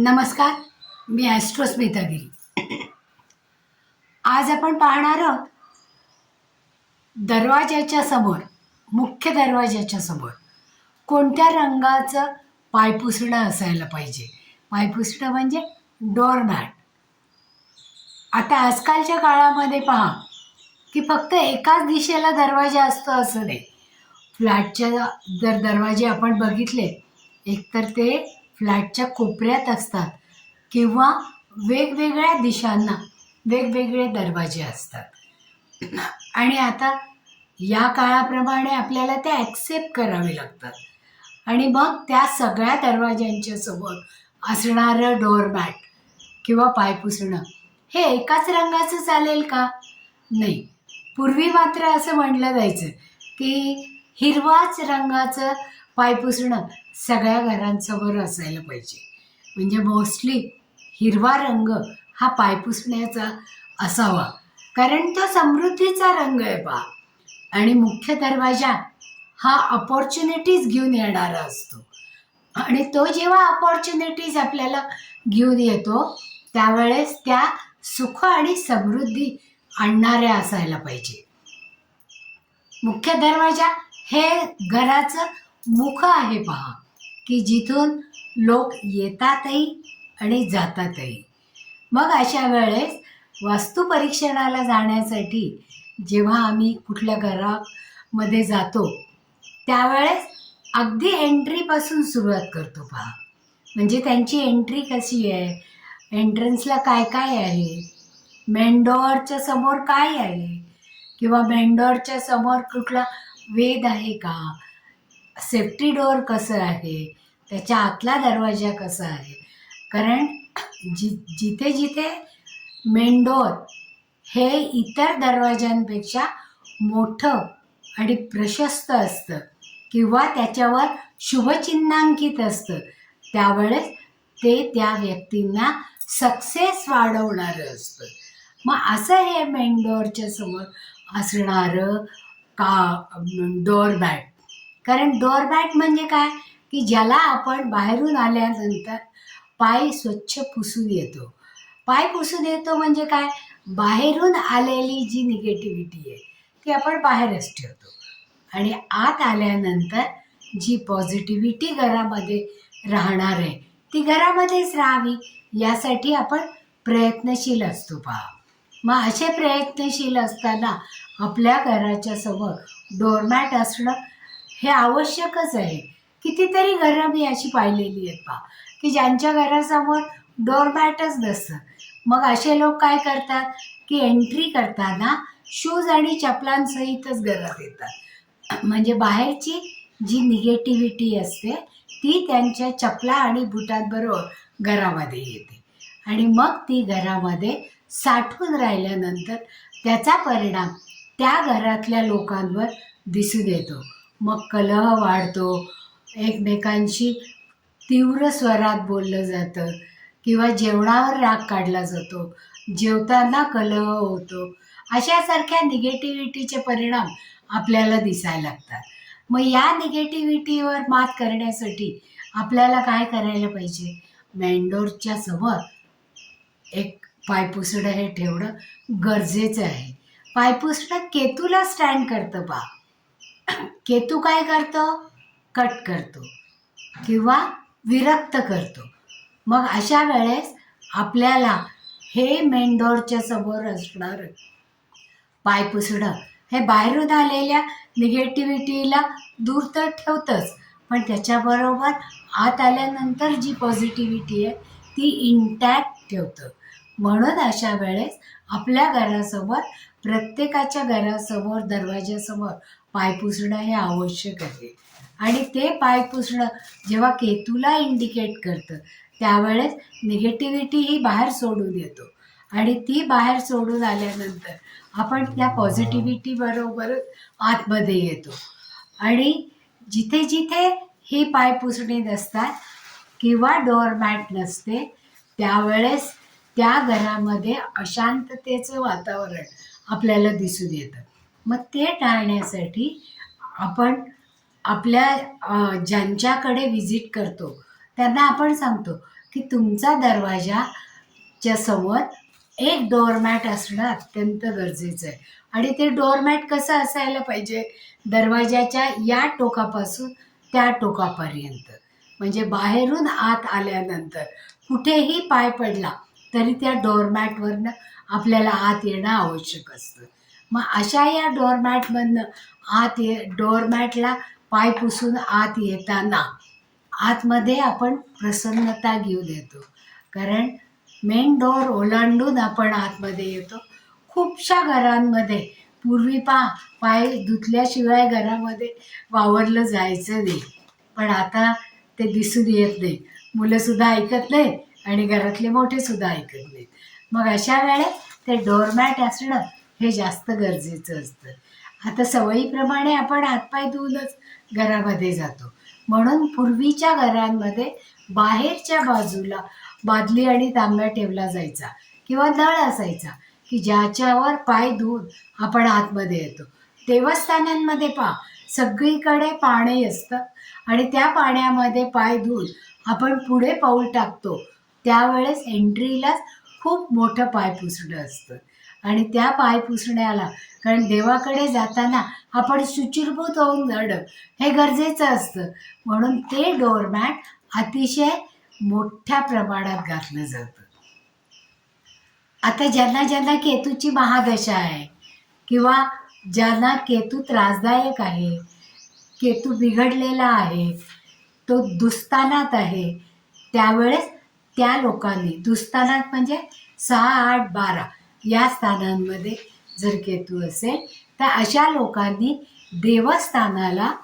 नमस्कार, मी ॲस्ट्रोस्मिता गिरी. आज आपण पाहणार आहोत दरवाजाच्या समोर, मुख्य दरवाजाच्या समोर कोणत्या रंगाचं पायपुसणं असायला पाहिजे. पायपुसणं म्हणजे डोअरमॅट. आता आजकालच्या काळामध्ये पहा की फक्त एकाच दिशेला दरवाजा असतो असं नाही. फ्लॅटच्या जर दरवाजे आपण बघितले, एकतर ते फ्लॅटच्या कोपऱ्यात असतात किंवा वेगवेगळ्या दिशांना वेगवेगळे दरवाजे असतात. आणि आता या काळाप्रमाणे आपल्याला ते ॲक्सेप्ट करावे लागतात. आणि मग त्या सगळ्या दरवाज्यांच्या समोर असणारं डोअरमॅट किंवा पायपुसणं हे एकाच रंगाचं चालेल का? नाही. पूर्वी मात्र असं म्हटलं जायचं की हिरवाच रंगाचं पायपुसणं सगळ्या घरांसमोर असायला पाहिजे. म्हणजे मोस्टली हिरवा रंग हा पायपुसण्याचा असावा, कारण तो समृद्धीचा रंग आहे पहा. आणि मुख्य दरवाजा हा अपॉर्च्युनिटीज घेऊन येणारा असतो. आणि तो जेव्हा अपॉर्च्युनिटीज आपल्याला घेऊन येतो त्यावेळेस त्या सुख आणि समृद्धी आणणाऱ्या असायला पाहिजे. मुख्य दरवाजा हे घराचं मुख आहे पहा, की जिथून लोक येतातही आणि जातातही. मग अशा वेळेस वास्तुपरीक्षणाला जाण्यासाठी जेव्हा आम्ही कुठल्या घरामध्ये जातो त्यावेळेस अगदी एंट्रीपासून सुरुवात करतो पहा. म्हणजे त्यांची एंट्री कशी आहे, एंट्रन्सला काय काय आहे, मेन डोअरच्या समोर काय आहे, किंवा मेन डोअरच्या समोर कुठला वेध आहे का, सेफ्टी डोअर कसं आहे, त्याच्या आतला दरवाजा कसा आहे. कारण जिथे जिथे मेन डोअर हे इतर दरवाजांपेक्षा मोठं आणि प्रशस्त असतं किंवा त्याच्यावर शुभचिन्हांकित असतं त्यावेळेस ते त्या व्यक्तींना सक्सेस वाढवणारं असतं. मग असं हे मेन डोअरच्या समोर असणारं डोअरमॅट. कारण डोअरमॅट म्हणजे काय की ज्याला आपण बाहेरून आल्यानंतर पाय स्वच्छ पुसून येतो. पाय पुसून येतो म्हणजे काय, बाहेरून आलेली जी निगेटिव्हिटी आहे ती आपण बाहेरच ठेवतो आणि आत आल्यानंतर जी पॉझिटिव्हिटी घरामध्ये राहणार आहे ती घरामध्येच राहावी यासाठी आपण प्रयत्नशील असतो पहा. मग असे प्रयत्नशील असताना आपल्या घराच्या समोर डोअरमॅट असणं हे आवश्यकच आहे. कितीतरी घरं मी अशी पाहिलेली आहेत पहा की ज्यांच्या घरासमोर डोअरमॅटच नसतं. मग असे लोक काय करतात की एंट्री करताना शूज आणि चपलांसहितच घरात येतात. म्हणजे बाहेरची जी निगेटिव्हिटी असते ती त्यांच्या चपला आणि बुटांबरोबर घरामध्ये येते आणि मग ती घरामध्ये साठून राहिल्यानंतर त्याचा परिणाम त्या घरातल्या लोकांवर दिसून येतो. मग कलह वाढतो, एकमेकांशी तीव्र स्वरात बोललं जातं किंवा जेवणावर राग काढला जातो, जेवताना कलह होतो. अशासारख्या निगेटिव्हिटीचे परिणाम आपल्याला दिसायला लागतात. मग या निगेटिव्हिटीवर मात करण्यासाठी आपल्याला काय करायला पाहिजे, मेनडोरच्या समोर एक पायपुसणं हे ठेवणं गरजेचं आहे. पायपुसणं केतूला स्टँड करतं पहा. केतू काय करतो, कट करतो किंवा विरक्त करतो. मग अशा वेळेस आपल्याला हे मेन डोअरच्या समोर असणारं पायपुसणं हे बाहेरून आलेल्या निगेटिव्हिटीला दूर तर ठेवतंच, पण त्याच्याबरोबर आत आल्यानंतर जी पॉझिटिव्हिटी आहे ती इंटॅक्ट ठेवतं. म्हणून अशा वेळेस आपल्या घरासमोर, प्रत्येकाच्या घरासमोर दरवाजासमोर पायपुसणं हे आवश्यक आहे. आणि ते पायपुसणं जेव्हा केतूला इंडिकेट करतं त्यावेळेस निगेटिव्हिटी ही बाहेर सोडून येतो आणि ती बाहेर सोडून आल्यानंतर आपण त्या पॉझिटिव्हिटी बरोबरच आतमध्ये येतो. आणि जिथे जिथे ही पायपुसणी नसतात किंवा डोअरमॅट नसते त्यावेळेस त्या घरामध्ये अशांततेचं वातावरण आपल्याला दिसून येतं. मग ते टाळण्यासाठी आपण आपल्या ज्यांच्याकडे व्हिजिट करतो त्यांना आपण सांगतो की की तुमचा दरवाजाच्या समोर एक डोअरमॅट असणं अत्यंत गरजेचं आहे. आणि ते डोअरमॅट कसं असायला पाहिजे, दरवाजाच्या या टोकापासून त्या टोकापर्यंत. म्हणजे बाहेरून आत आल्यानंतर कुठेही पाय पडला तरी त्या डोअरमॅटवरनं आपल्याला आत येणं आवश्यक असतं. मग अशा या डोअरमॅटमधनं डोअरमॅटला पाय पुसून आत येताना आतमध्ये आपण प्रसन्नता घेऊन येतो. कारण मेन डोअर ओलांडून आपण आतमध्ये येतो. खूपशा घरांमध्ये पूर्वी पाय धुतल्याशिवाय घरामध्ये वावरलं जायचं नाही, पण आता ते दिसून येत नाही. मुलंसुद्धा ऐकत नाही आणि घरातले मोठेसुद्धा ऐकत नाहीत. मग अशा वेळेस ते डोअरमॅट असणं हे जास्त गरजेचं असतं. आता सवयीप्रमाणे आपण हातपाय धुवूनच घरामध्ये जातो. म्हणून पूर्वीच्या घरांमध्ये बाहेरच्या बाजूला बादली आणि तांब्या ठेवला जायचा किंवा नळ असायचा की ज्याच्यावर पाय धुवून आपण आतमध्ये येतो. देवस्थानांमध्ये सगळीकडे पाणी असतं आणि त्या पाण्यामध्ये पाय धुवून आपण पुढे पाऊल टाकतो. त्यावेळेस एंट्रीलाच खूप मोठं पाय पुसणं असतं. आणि त्या पाय पुसण्याला, कारण देवाकडे जाताना आपण शुचिर्भूत होऊन जाणं हे गरजेचं असतं, म्हणून ते डोअरमॅट अतिशय मोठ्या प्रमाणात घातलं जातं. आता ज्यांना ज्यांना केतूची महादशा आहे किंवा ज्यांना केतू त्रासदायक आहे, केतू बिघडलेला आहे, तो दुस्थानात आहे, त्यावेळेस त्या लोकांनी, दुस्थानात म्हणजे 6, 8, 12 या स्थानांमध्ये जर केतू असेल तर अशा लोकांनी देवस्थानाला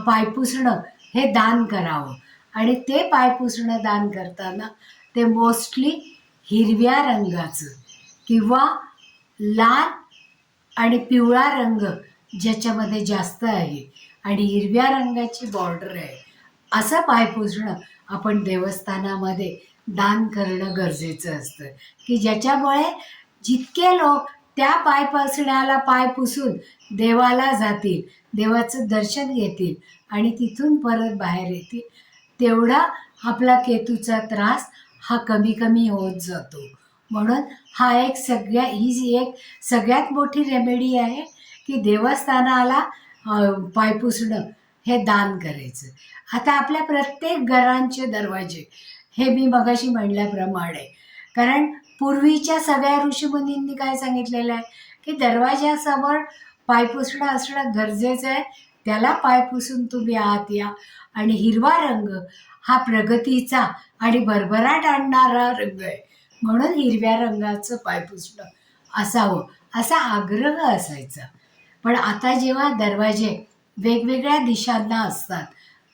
पाय पुसणं हे दान करावं. आणि ते पाय पुसणं दान करताना ते मोस्टली हिरव्या रंगाचं किंवा लाल आणि पिवळा रंग ज्याच्यामध्ये जास्त आहे आणि हिरव्या रंगाची बॉर्डर आहे असं पाय पुसणं आपण देवस्थानामध्ये दान करणं गरजेचं असतं. की ज्याच्यामुळे जितके लोक त्या पाय पुसण्याला पाय पुसून देवाला जातील, देवाचं दर्शन घेतील आणि तिथून परत बाहेर येतील, तेवढा आपला केतूचा त्रास हा कमी कमी होत जातो. म्हणून ही एक सगळ्यात मोठी रेमेडी आहे की देवस्थानाला पाय पुसणं हे दान करायचं. आता आपल्या प्रत्येक घरांचे दरवाजे हे मी मगाशी म्हणल्याप्रमाणे, कारण पूर्वीच्या सगळ्या ऋषीमुनींनी काय सांगितलेलं आहे की दरवाजासमोर पाय पुसणं असणं गरजेचं आहे. त्याला पाय पुसून तुम्ही आत या. आणि हिरवा रंग हा प्रगतीचा आणि भरभराट आणणारा रंग आहे, म्हणून हिरव्या रंगाचं पाय पुसणं असावं असा आग्रह असायचा. पण आता जेव्हा दरवाजे वेगवेगळ्या दिशांना असतात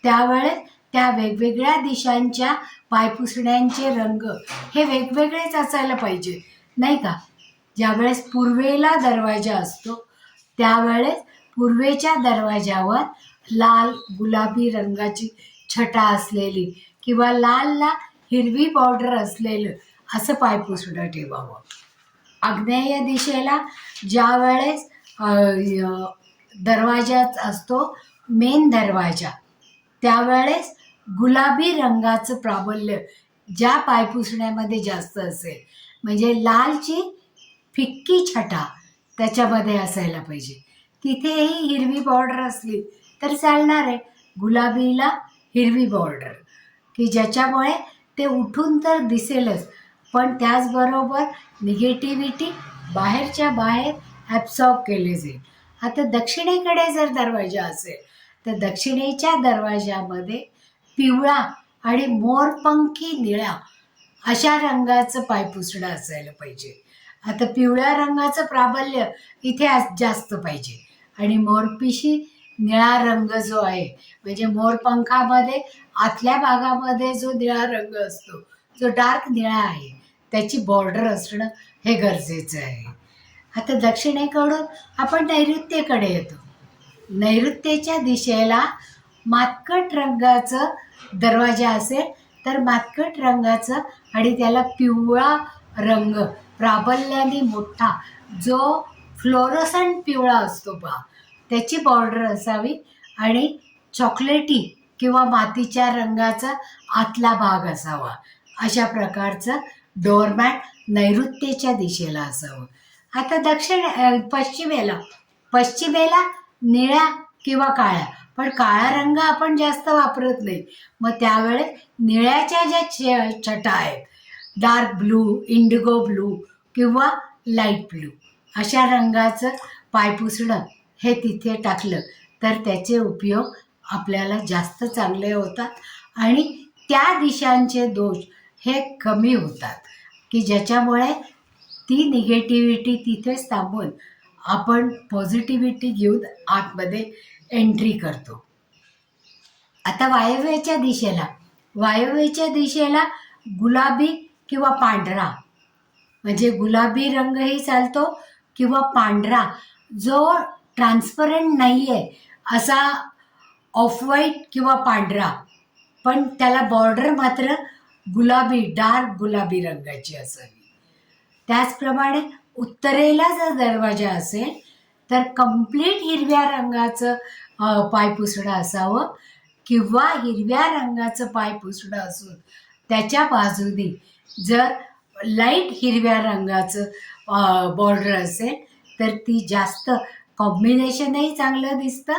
त्यावेळेस त्या वेगवेगळ्या दिशांच्या पायपुसण्यांचे रंग हे वेगवेगळेच असायला पाहिजे, नाही का? ज्यावेळेस पूर्वेला दरवाजा असतो त्यावेळेस पूर्वेच्या दरवाजावर लाल गुलाबी रंगाची छटा असलेली किंवा लालला हिरवी बॉर्डर असलेलं असं पायपुसणं ठेवावं. आग्नेय दिशेला ज्या वेळेस दरवाजा असतो, मेन दरवाजा, त्यावेळेस गुलाबी रंगाचं प्राबल्य ज्या पायपुसण्यामध्ये जास्त असेल, म्हणजे लालची फिक्की छटा त्याच्यामध्ये असायला पाहिजे. तिथेही हिरवी बॉर्डर असली तर चालणार आहे, गुलाबीला हिरवी बॉर्डर, की ज्याच्यामुळे ते उठून तर दिसेलच पण त्याचबरोबर निगेटिव्हिटी बाहेरच्या बाहेर ॲब्सॉर्ब केले जाईल. आता दक्षिणेकडे जर दरवाजा असेल तर दक्षिणेच्या दरवाजामध्ये पिवळा आणि मोरपंखी निळा अशा रंगाचं पायपुसणं असायला पाहिजे. आता पिवळ्या रंगाचं प्राबल्य इथे जास्त पाहिजे आणि मोरपिशी निळा रंग जो आहे, म्हणजे मोरपंखामध्ये आतल्या भागामध्ये जो निळा रंग असतो, जो डार्क निळा आहे, त्याची बॉर्डर असणं हे गरजेचं आहे. आता दक्षिणेकडून आपण नैऋत्येकडे येतो. नैऋत्येच्या दिशेला मातकट रंगाचं दरवाजा असेल तर मातकट रंगाचं आणि त्याला पिवळा रंग प्राबल्याने मोठा जो फ्लोरोसंट पिवळा असतो त्याची बॉर्डर असावी आणि चॉकलेटी किंवा मातीच्या रंगाचा आतला भाग असावा अशा प्रकारचं डोअरमॅट नैऋत्येच्या दिशेला असावं. आता पश्चिमेला निळ्या किंवा काळ्या, पण काळा रंग आपण जास्त वापरत नाही. मग त्यावेळेस निळ्याच्या ज्या छटा आहेत, डार्क ब्लू, इंडिगो ब्लू किंवा लाईट ब्लू, अशा रंगाचं पाय पुसणं हे तिथे टाकलं तर त्याचे उपयोग आपल्याला जास्त चांगले होतात आणि त्या दिशांचे दोष हे कमी होतात, की ज्याच्यामुळे ती निगेटिव्हिटी तिथेच थांबून आपण पॉझिटिव्हिटी घेऊन आतमध्ये एंट्री करतो. आता वायव्येच्या दिशेला गुलाबी किंवा पांढरा, म्हणजे गुलाबी रंगही चालतो किंवा पांढरा जो ट्रान्सपरंट नाही आहे असा ऑफ व्हाईट किंवा पांढरा, पण त्याला बॉर्डर मात्र गुलाबी, डार्क गुलाबी रंगाची असावी. त्याचप्रमाणे उत्तरेला जर दरवाजा असेल तर कंप्लीट हिरव्या रंगाचं पायपुसणं असावं किंवा हिरव्या रंगाचं पायपुसणं असून त्याच्या बाजूने जर लाईट हिरव्या रंगाचं बॉर्डर असेल तर ती जास्त कॉम्बिनेशनही चांगलं दिसतं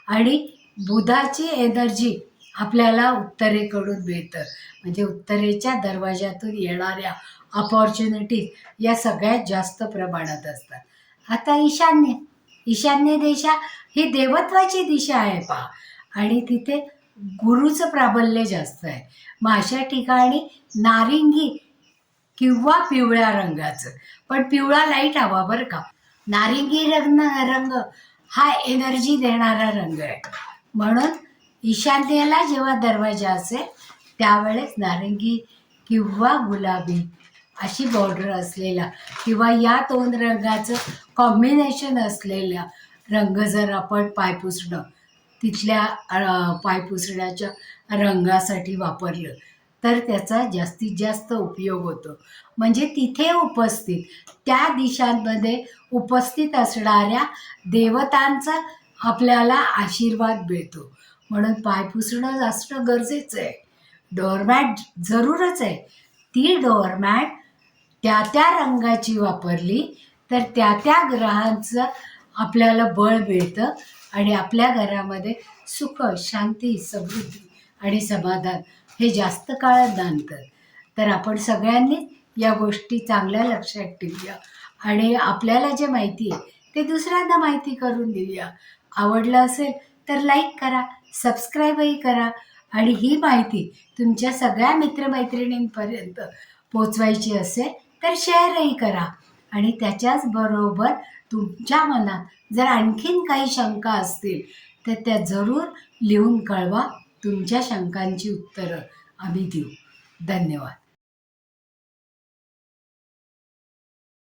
आणि बुधाची एनर्जी आपल्याला उत्तरेकडून मिळतं. म्हणजे उत्तरेच्या दरवाज्यातून येणाऱ्या अपॉर्च्युनिटीज या सगळ्यात जास्त प्रमाणात असतात. आता ईशान्य दिशा ही देवत्वाची दिशा आहे पहा, आणि तिथे गुरुचं प्राबल्य जास्त आहे. मग अशा ठिकाणी नारिंगी किंवा पिवळ्या रंगाचं, पण पिवळा लाईट हवा बरं का. नारिंगी रंग हा एनर्जी देणारा रंग आहे, म्हणून ईशान्येला जेव्हा दरवाजा असेल त्यावेळेस नारिंगी किंवा गुलाबी अशी बॉर्डर असलेला किंवा या दोन रंगाचं कॉम्बिनेशन असलेला रंग जर आपण पायपुसणं तिथल्या पायपुसण्याच्या रंगासाठी वापरलं तर त्याचा जास्तीत जास्त उपयोग होतो. म्हणजे तिथे त्या दिशांमध्ये उपस्थित असणाऱ्या देवतांचा आपल्याला आशीर्वाद मिळतो. म्हणून पायपुसणं असणं गरजेचं आहे. डोअरमॅट जरूरच आहे. ती डोअरमॅट त्या रंगाची वापरली तर त्या ग्रहांचं आपल्याला बळ मिळतं आणि आपल्या घरामध्ये सुख, शांती, समृद्धी आणि समाधान हे जास्त काळ नांदतं. तर आपण सगळ्यांनी या गोष्टी चांगल्या लक्षात ठेवूया आणि आपल्याला जे माहिती आहे ते दुसऱ्यांना माहिती करून देऊया. आवडलं असेल तर लाईक करा, सबस्क्राईबही करा आणि ही माहिती तुमच्या सगळ्या मित्रमैत्रिणींपर्यंत पोचवायची असेल तर शेअरही करा. आणि त्याच्याच बरोबर तुमच्या मनात जर आणखीन काही शंका असतील तर त्या जरूर लिहून कळवा. तुमच्या शंकांची उत्तरं आम्ही देऊ. धन्यवाद.